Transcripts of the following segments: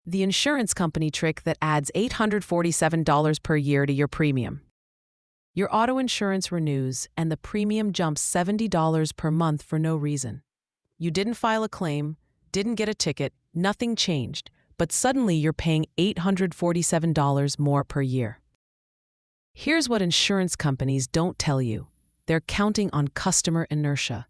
the insurance company trick that adds $847 per year to your premium. Your auto insurance renews, and the premium jumps $70 per month for no reason. You didn't file a claim, didn't get a ticket, nothing changed, but suddenly you're paying $847 more per year. Here's what insurance companies don't tell you. They're counting on customer inertia.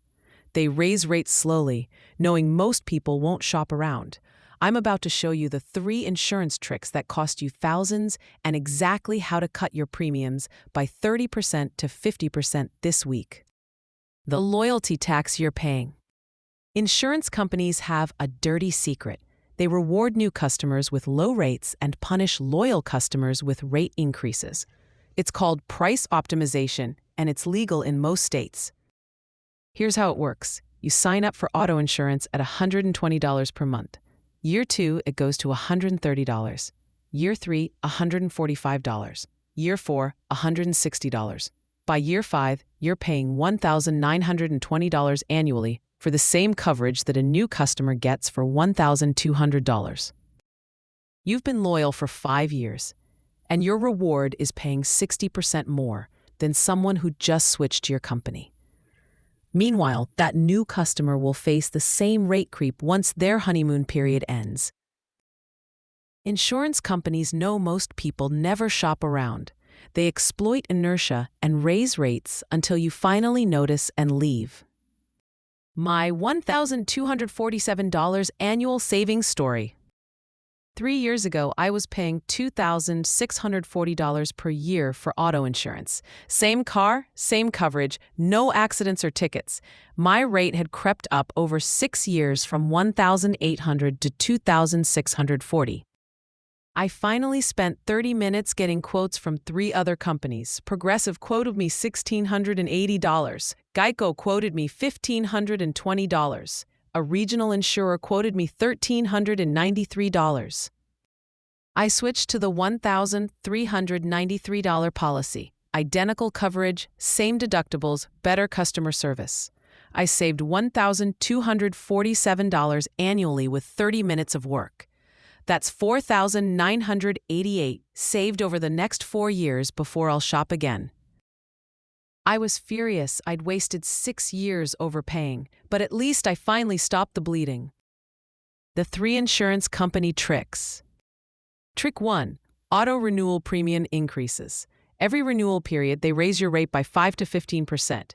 They raise rates slowly, knowing most people won't shop around. I'm about to show you the 3 insurance tricks that cost you thousands and exactly how to cut your premiums by 30% to 50% this week. The loyalty tax you're paying. Insurance companies have a dirty secret. They reward new customers with low rates and punish loyal customers with rate increases. It's called price optimization, and it's legal in most states. Here's how it works. You sign up for auto insurance at $120 per month. Year 2, it goes to $130. Year 3, $145. Year 4, $160. By year 5, you're paying $1,920 annually for the same coverage that a new customer gets for $1,200. You've been loyal for 5 years, and your reward is paying 60% more than someone who just switched to your company. Meanwhile, that new customer will face the same rate creep once their honeymoon period ends. Insurance companies know most people never shop around. They exploit inertia and raise rates until you finally notice and leave. My $1,247 annual savings story. 3 years ago, I was paying $2,640 per year for auto insurance. Same car, same coverage, no accidents or tickets. My rate had crept up over 6 years from $1,800 to $2,640. I finally spent 30 minutes getting quotes from 3 other companies. Progressive quoted me $1,680. Geico quoted me $1,520. A regional insurer quoted me $1,393. I switched to the $1,393 policy. Identical coverage, same deductibles, better customer service. I saved $1,247 annually with 30 minutes of work. That's $4,988 saved over the next 4 years before I'll shop again. I was furious I'd wasted 6 years overpaying, but at least I finally stopped the bleeding. The 3 insurance company tricks. Trick 1. Auto renewal premium increases. Every renewal period, they raise your rate by 5 to 15%.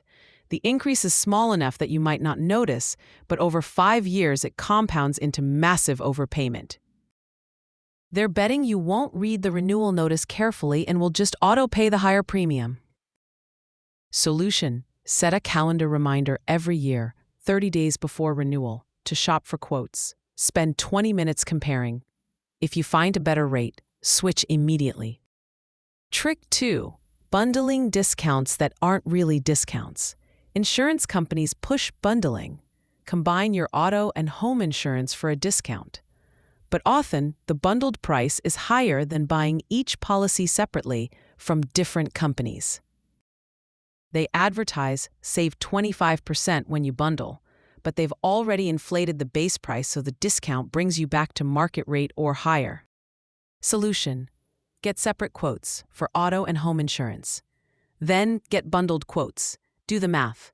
The increase is small enough that you might not notice, but over 5 years it compounds into massive overpayment. They're betting you won't read the renewal notice carefully and will just auto-pay the higher premium. Solution: set a calendar reminder every year, 30 days before renewal, to shop for quotes. Spend 20 minutes comparing. If you find a better rate, switch immediately. Trick 2. Bundling discounts that aren't really discounts. Insurance companies push bundling. Combine your auto and home insurance for a discount. But often, the bundled price is higher than buying each policy separately from different companies. They advertise save 25% when you bundle, but they've already inflated the base price so the discount brings you back to market rate or higher. Solution: get separate quotes for auto and home insurance. Then get bundled quotes. Do the math.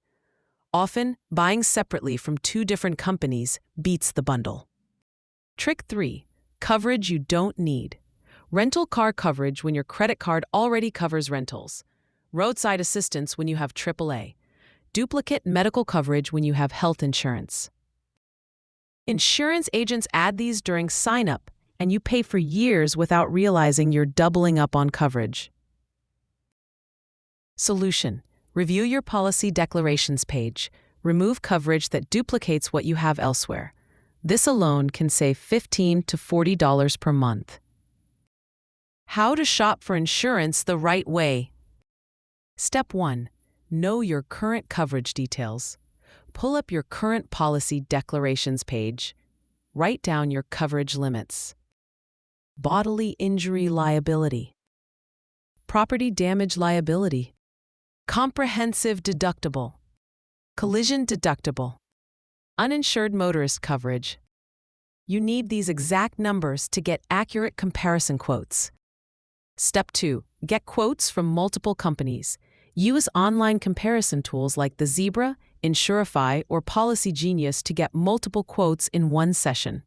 Often, buying separately from 2 different companies beats the bundle. Trick 3. Coverage you don't need. Rental car coverage when your credit card already covers rentals. Roadside assistance when you have AAA. Duplicate medical coverage when you have health insurance. Insurance agents add these during sign-up, and you pay for years without realizing you're doubling up on coverage. Solution: review your policy declarations page. Remove coverage that duplicates what you have elsewhere. This alone can save $15 to $40 per month. How to shop for insurance the right way. Step 1. Know your current coverage details. Pull up your current policy declarations page. Write down your coverage limits. Bodily injury liability. Property damage liability. Comprehensive deductible. Collision deductible. Uninsured motorist coverage. You need these exact numbers to get accurate comparison quotes. Step 2. Get quotes from multiple companies. Use online comparison tools like the Zebra, Insurify, or Policy Genius to get multiple quotes in one session.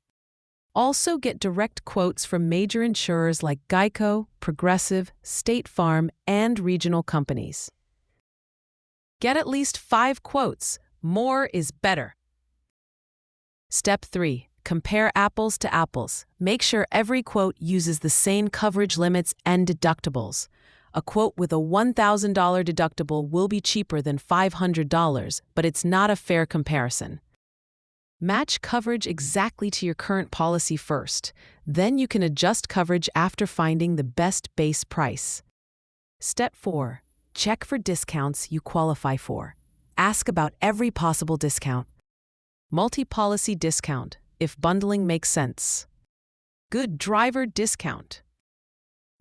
Also get direct quotes from major insurers like Geico, Progressive, State Farm, and regional companies. Get at least 5 quotes. More is better. Step 3. Compare apples to apples. Make sure every quote uses the same coverage limits and deductibles. A quote with a $1,000 deductible will be cheaper than $500, but it's not a fair comparison. Match coverage exactly to your current policy first. Then you can adjust coverage after finding the best base price. Step 4. Check for discounts you qualify for. Ask about every possible discount. Multi-policy discount, if bundling makes sense. Good driver discount.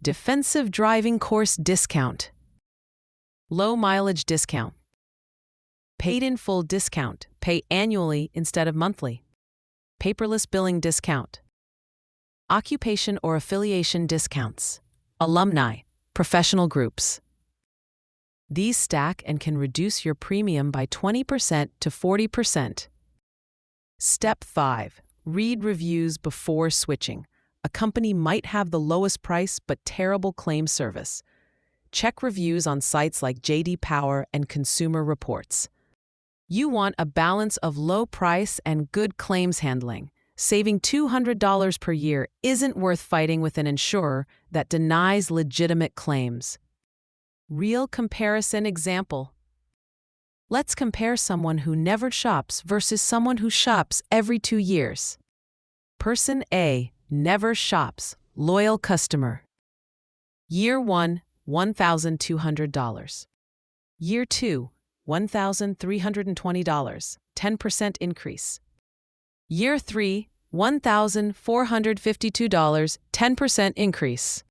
Defensive driving course discount. Low mileage discount. Paid in full discount, pay annually instead of monthly. Paperless billing discount. Occupation or affiliation discounts. Alumni, professional groups. These stack and can reduce your premium by 20% to 40%. Step 5. Read reviews before switching. A company might have the lowest price but terrible claim service. Check reviews on sites like J.D. Power and Consumer Reports. You want a balance of low price and good claims handling. Saving $200 per year isn't worth fighting with an insurer that denies legitimate claims. Real comparison example. Let's compare someone who never shops versus someone who shops every 2 years. Person A, never shops, loyal customer. Year 1, $1,200. Year 2, $1,320, 10% increase. Year 3, $1,452, 10% increase.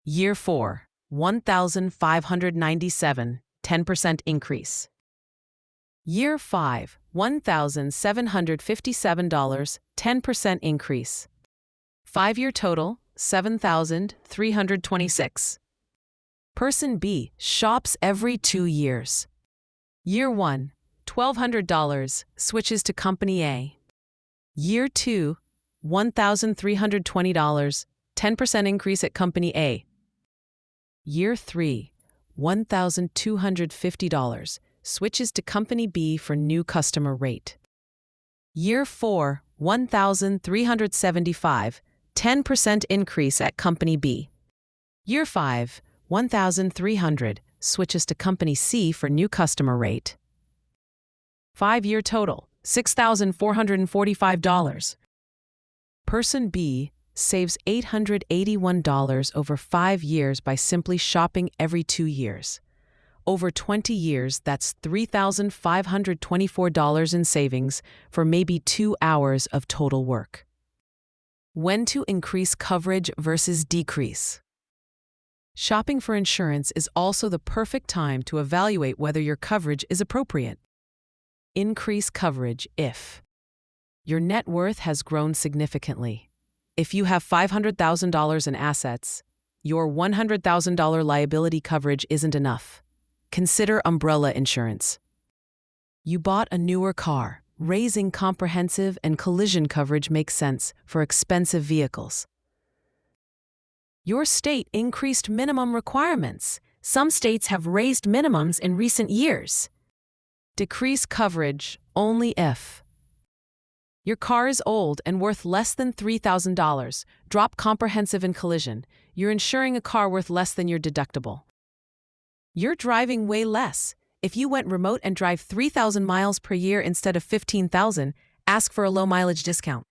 Year 4, $1,597, 10% increase. Year 5, $1,757, 10% increase. 5-year total, $7,326. Person B shops every 2 years. Year 1, $1,200, switches to Company A. Year 2, $1,320, 10% increase at Company A. Year 3, $1,250, switches to Company B for new customer rate. Year 4, $1,375, 10% increase at Company B. Year 5, $1,300, switches to Company C for new customer rate. 5-year total, $6,445. Person B saves $881 over 5 years by simply shopping every 2 years. Over 20 years, that's $3,524 in savings for maybe 2 hours of total work. When to increase coverage versus decrease. Shopping for insurance is also the perfect time to evaluate whether your coverage is appropriate. Increase coverage if your net worth has grown significantly. If you have $500,000 in assets, your $100,000 liability coverage isn't enough. Consider umbrella insurance. You bought a newer car. Raising comprehensive and collision coverage makes sense for expensive vehicles. Your state increased minimum requirements. Some states have raised minimums in recent years. Decrease coverage only if your car is old and worth less than $3,000. Drop comprehensive and collision. You're insuring a car worth less than your deductible. You're driving way less. If you went remote and drive 3,000 miles per year instead of 15,000, ask for a low mileage discount.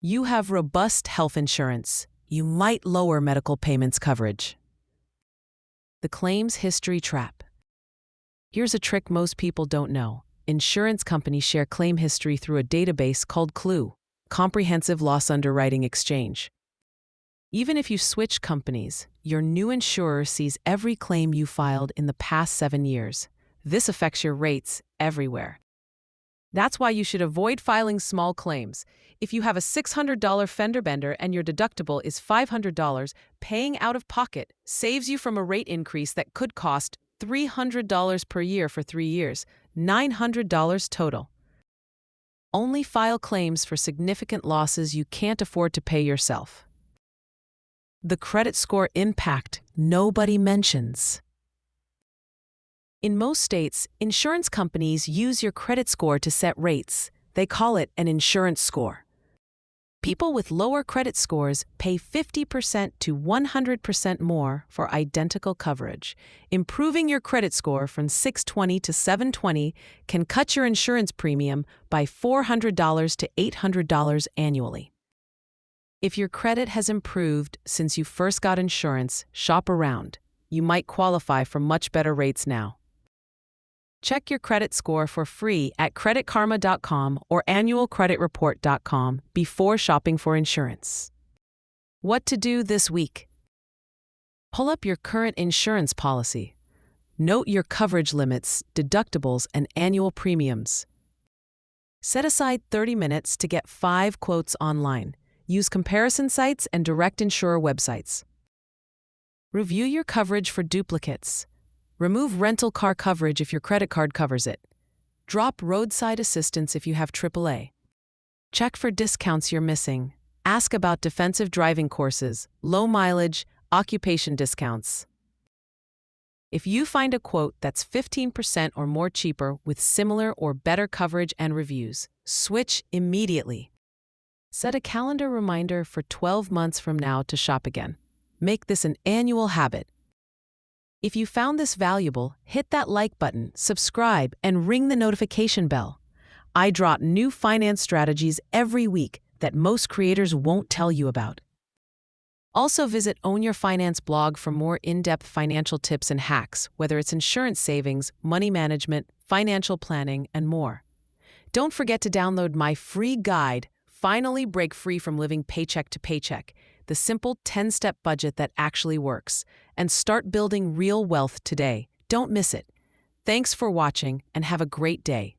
You have robust health insurance. You might lower medical payments coverage. The claims history trap. Here's a trick most people don't know. Insurance companies share claim history through a database called CLUE, Comprehensive Loss Underwriting Exchange. Even if you switch companies, your new insurer sees every claim you filed in the past 7 years. This affects your rates everywhere. That's why you should avoid filing small claims. If you have a $600 fender bender and your deductible is $500, paying out of pocket saves you from a rate increase that could cost $300 per year for 3 years, $900 total. Only file claims for significant losses you can't afford to pay yourself. The credit score impact nobody mentions. In most states, insurance companies use your credit score to set rates. They call it an insurance score. People with lower credit scores pay 50% to 100% more for identical coverage. Improving your credit score from 620 to 720 can cut your insurance premium by $400 to $800 annually. If your credit has improved since you first got insurance, shop around. You might qualify for much better rates now. Check your credit score for free at creditkarma.com or annualcreditreport.com before shopping for insurance. What to do this week? Pull up your current insurance policy. Note your coverage limits, deductibles, and annual premiums. Set aside 30 minutes to get 5 quotes online. Use comparison sites and direct insurer websites. Review your coverage for duplicates. Remove rental car coverage if your credit card covers it. Drop roadside assistance if you have AAA. Check for discounts you're missing. Ask about defensive driving courses, low mileage, occupation discounts. If you find a quote that's 15% or more cheaper with similar or better coverage and reviews, switch immediately. Set a calendar reminder for 12 months from now to shop again. Make this an annual habit. If you found this valuable, hit that like button, subscribe, and ring the notification bell. I drop new finance strategies every week that most creators won't tell you about. Also visit Own Your Finance blog for more in-depth financial tips and hacks, whether it's insurance savings, money management, financial planning, and more. Don't forget to download my free guide, Finally Break Free from Living Paycheck to Paycheck, the simple 10-step budget that actually works, and start building real wealth today. Don't miss it. Thanks for watching and have a great day.